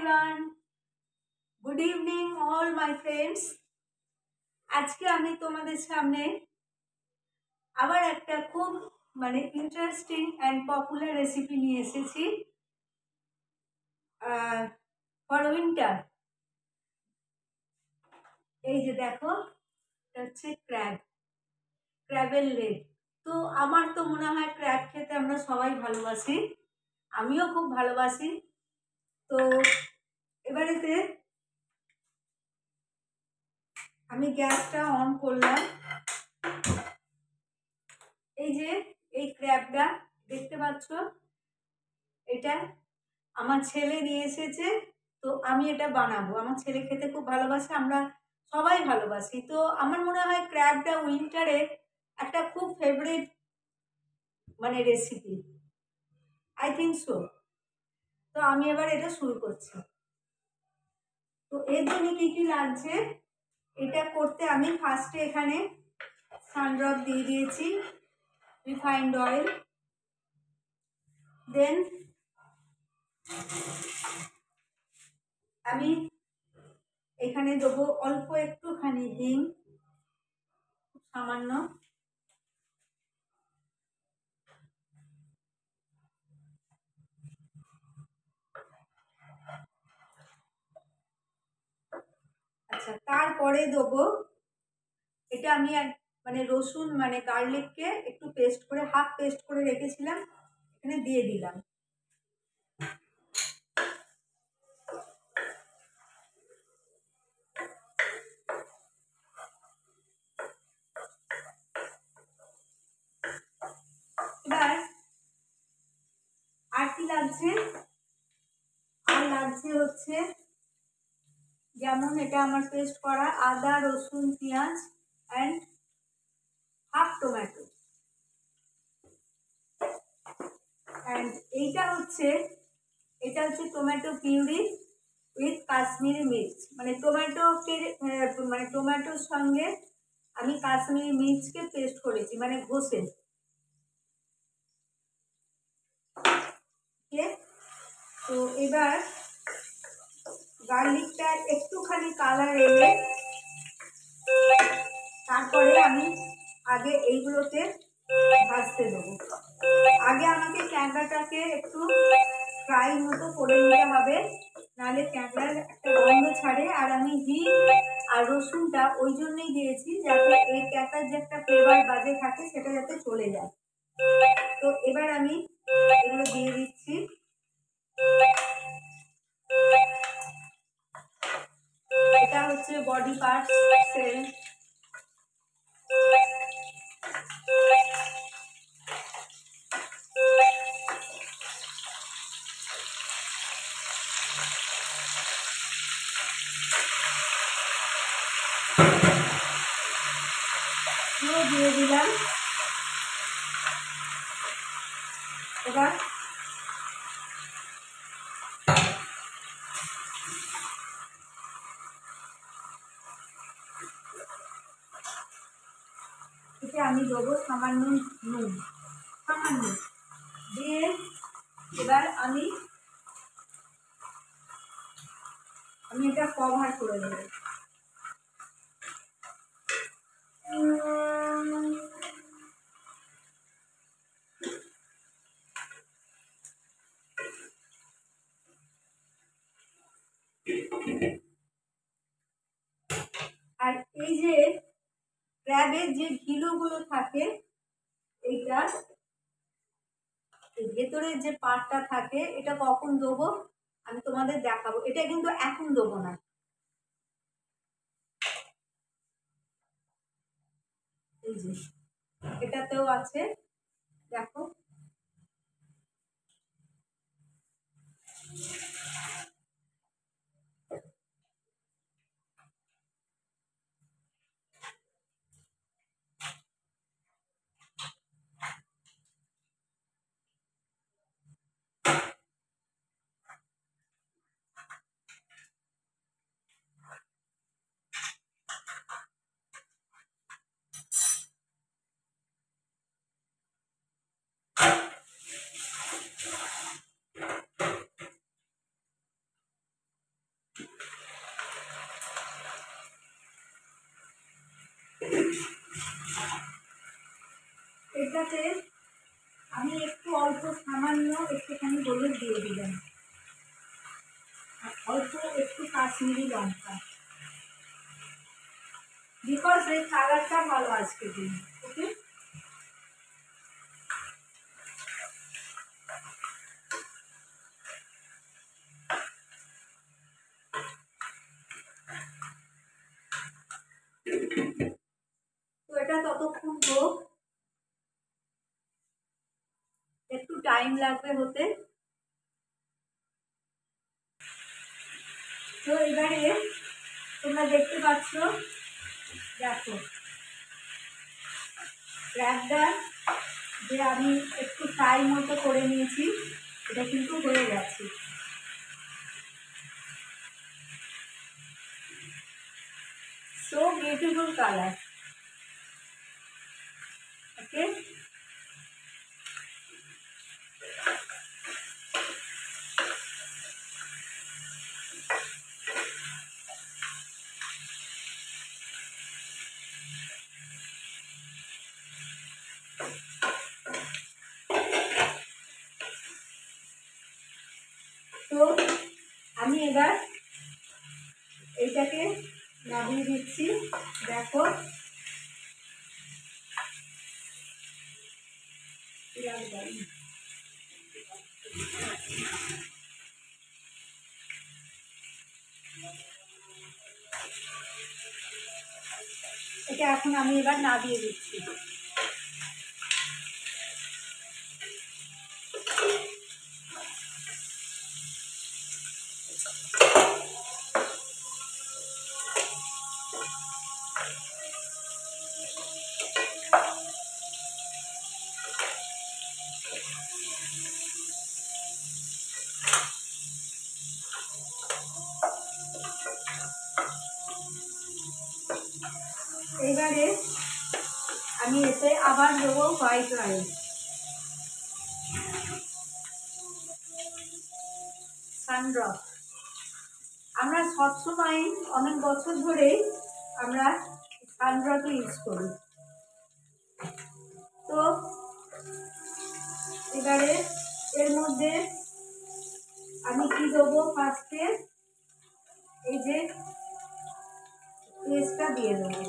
everyone, good evening all my friends. আজকে আমি তোমাদের সামনে আবার একটা খুব ইন্টারেস্টিং এন্ড পপুলার রেসিপি নিয়ে এসেছি ফর উইন্টার। এই যে দেখো, এটা হচ্ছে ক্র্যাবের লেগ। তো আমার তো মনে হয় ক্র্যাব খেতে আমরা সবাই ভালোবাসি, আমিও খুব ভালোবাসি। তো এবারেতে আমি গ্যাসটা অন করলাম। এই যে এই ক্র্যাবটা দেখতে পাচ্ছ, এটা আমার ছেলে নিয়ে এসেছে। তো আমি এটা বানাবো, আমার ছেলে খেতে খুব ভালোবাসে, আমরা সবাই ভালোবাসি। তো আমার মনে হয় ক্র্যাবটা উইন্টারে একটা খুব favourite recipe, I think so. তো আমি এবার এটা শুরু করছি। তো এর জন্য কি কি লাগছে এটা করতে, আমি ফার্স্টে এখানে সানড্রপ দিয়ে দিয়েছি, রিফাইন্ড অয়েল, দেন আমি এখানে দেবো অল্প একটুখানি হিং, সামান্য, আচ্ছা। তারপরে দেবো এটা আমি রসুন গার্লিককে একটু পেস্ট করে, হাফ পেস্ট করে রেখেছিলাম, এখানে দিয়ে দিলাম। এবার আর কি লাগছে, আর লাগছে হচ্ছে যেমন এটা আমার পেস্ট করা আদা, রসুন, পেঁয়াজ অ্যান্ড হাফ টমেটো, অ্যান্ড এটা হচ্ছে টমেটো পিউরি উইথ কাশ্মীরি মির্চ। টমেটোর সঙ্গে আমি কাশ্মীরি মির্চকে পেস্ট করেছি, ঘষে। তো এবার গার্লিকটা একটুখানি কালার এলে তারপরে আমি আগে এইগুলোকে ভাজতে দেবো। আগে আমাকে ক্যাংড়াটাকে একটু ফ্রাই মতো করে নিতে হবে, নাহলে ক্যাংড়ার একটা গন্ধ ছাড়ে। আর আমি হিং আর রসুনটা ওই জন্যই দিয়েছি যাতে এই ক্যাঁচার যে একটা ফ্লেভার বাজে থাকে সেটা যাতে চলে যায়। তো এবার আমি এগুলো দিয়ে দিচ্ছি। এটা হচ্ছে বডি পার্টস সেল। দিয়ে দিলাম। এবার এতে আমি দেবো সামান্য নুন, সামান্য দিয়ে এবার আমি এটা কভার করে দেবো। আর এই যে ক্র্যাবের যে ঘিলুগুলো থাকে, এইটা ভেতরে যে পার্টটা থাকে, এটা কখন দেবো আমি তোমাদের দেখাবো। এটা কিন্তু এখন দেবো না, এই যে এটাতেও আছে, দেখো। কাশ্মীরি লঙ্কা, বিকজ এই কালারটা ভালো আজকে দিন। ওকে, তো এটা ততক্ষণ হোক, একটু টাইম লাগবে হতে। তো এবারে তোমরা দেখতে পাচ্ছ, দেখো ক্র্যাবটা যে আমি একটু ফ্রাই মতো করে নিয়েছি, এটা কিন্তু হয়ে গেছে। So beautiful colour. ওকে, তো আমি এবার এইটাকে নামিয়ে দিচ্ছি। দেখো এটা এখন আমি এবার নামিয়ে দিচ্ছি। এবারে আমি এতে আবার দেবো হোয়াইট রাইস, সানড্রপ। আমরা সবসময় অনেক বছর ধরে আমরা সানড্রপ ইউজ করি। তো এবারে এর মধ্যে আমি কি দেবো, ফার্স্টে এই যে পেস্টটা দিয়ে দেবো।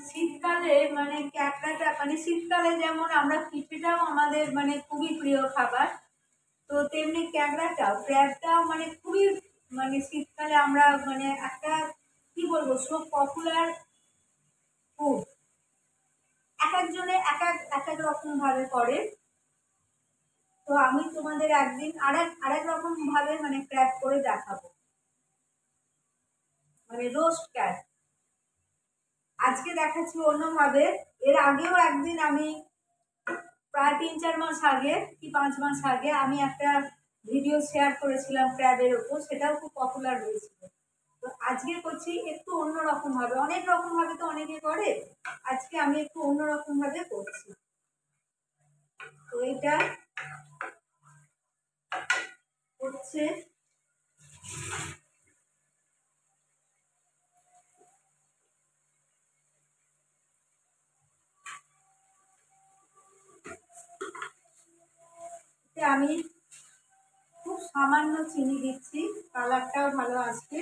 শীতকালে মানে ক্যাকড়াটা, মানে শীতকালে যেমন আমরা পিঠেটাও আমাদের মানে খুবই প্রিয় খাবার, তো তেমনি ক্র্যাবটাও মানে খুবই, মানে শীতকালে আমরা মানে একটা কি বলবো, সব পপুলার ফুড। এক একজনে এক এক রকম ভাবে করে। তো আমি তোমাদের একদিন আরেক রকম ভাবে মানে ক্র্যাব করে দেখাবো, মানে রোস্ট ক্র্যাব। আজকে দেখাচ্ছি অন্যভাবে। এর আগেও একদিন আমি প্রায় 3-4 মাস আগে কি 5 মাস আগে আমি একটা ভিডিও শেয়ার করেছিলাম ক্র্যাবের ওপর, সেটাও খুব পপুলার হয়েছিল। তো আজকে করছি একটু অন্যরকম ভাবে, অনেক রকম ভাবে তো অনেকে করে, আজকে আমি একটু অন্যরকম ভাবে করছি। তো এটা হচ্ছে আমি খুব সামান্য চিনি দিচ্ছি, কালারটাও ভালো আসবে,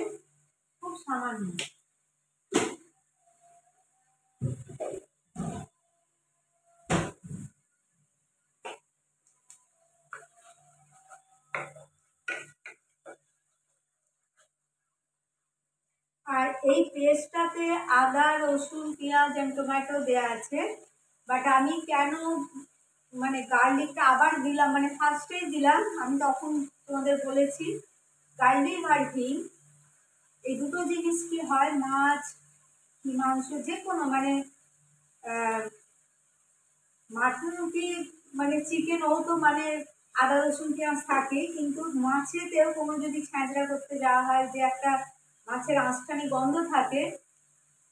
খুব সামান্য। আর এই পেস্টটাতে আদা, রসুন, পেঁয়াজ এন্ড টমেটো দেওয়া আছে, বাট আমি কেন মানে গার্লিকটা আবার দিলাম, মানে ফার্স্টেই দিলাম, আমি তখন তোমাদের বলেছি গার্লিক আর হিং এই দুটো জিনিস কি হয়, মাছ কি মাংস যে কোনো মানে মাটন কি মানে চিকেন, ও তো মানে আদা রসুন পেঁয়াজ থাকে, কিন্তু মাছেতেও কোনো যদি ছ্যাঁচড়া করতে যাওয়া হয়, যে একটা মাছের আঁশখানি গন্ধ থাকে,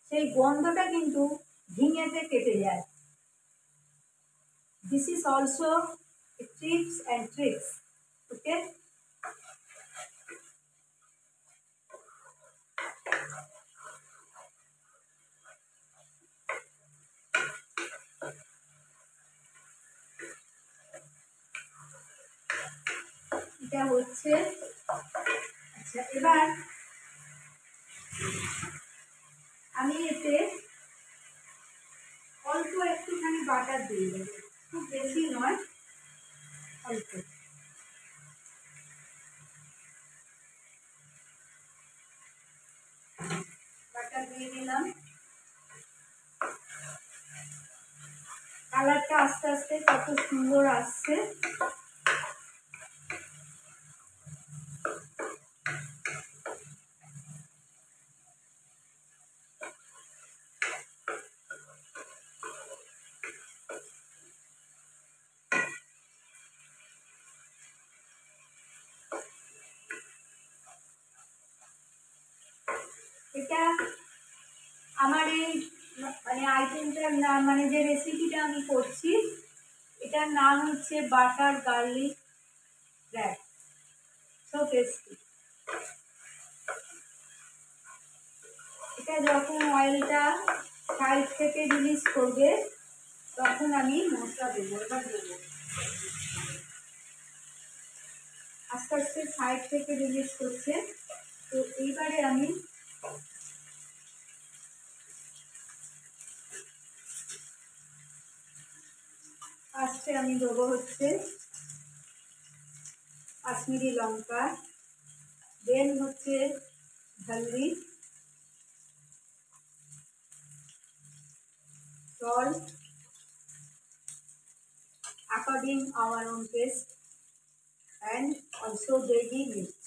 সেই গন্ধটা কিন্তু ঝিঙেতে কেটে যায়। This is also tips and tricks. Okay. এটা হচ্ছে। আচ্ছা, এবার আমি এতে অল্প একটুখানি বাটার দিয়ে দেবো, খুব বেশি নয়, অল্প। বাটার দিয়ে দিলাম। কালারটা আস্তে আস্তে কত সুন্দর আসছে। এটা আমার এই মানে আইটেমটার নাম, মানে যে রেসিপিটা আমি করছি, এটার নাম হচ্ছে butter garlic bread. So tasty. এটা যখন অয়েলটা সাইড থেকে রিলিজ করবে তখন আমি মশলা দেবো। এবার দেবো আস্তে আস্তে সাইড থেকে রিলিজ করছে, তো এইবারে আমি ফার্স্টে আমি দেবো হচ্ছে কাশ্মীরি লঙ্কা, দেন হচ্ছে হলদি, salt according our own taste, and also baby milk.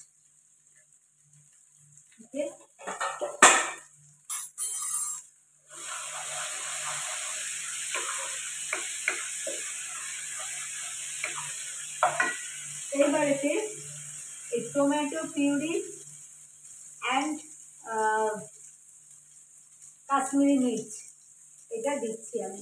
Okay. এবারেতে এই টমেটো পিউরি অ্যান্ড কাশ্মীরি মির্চ এটা দিচ্ছি আমি।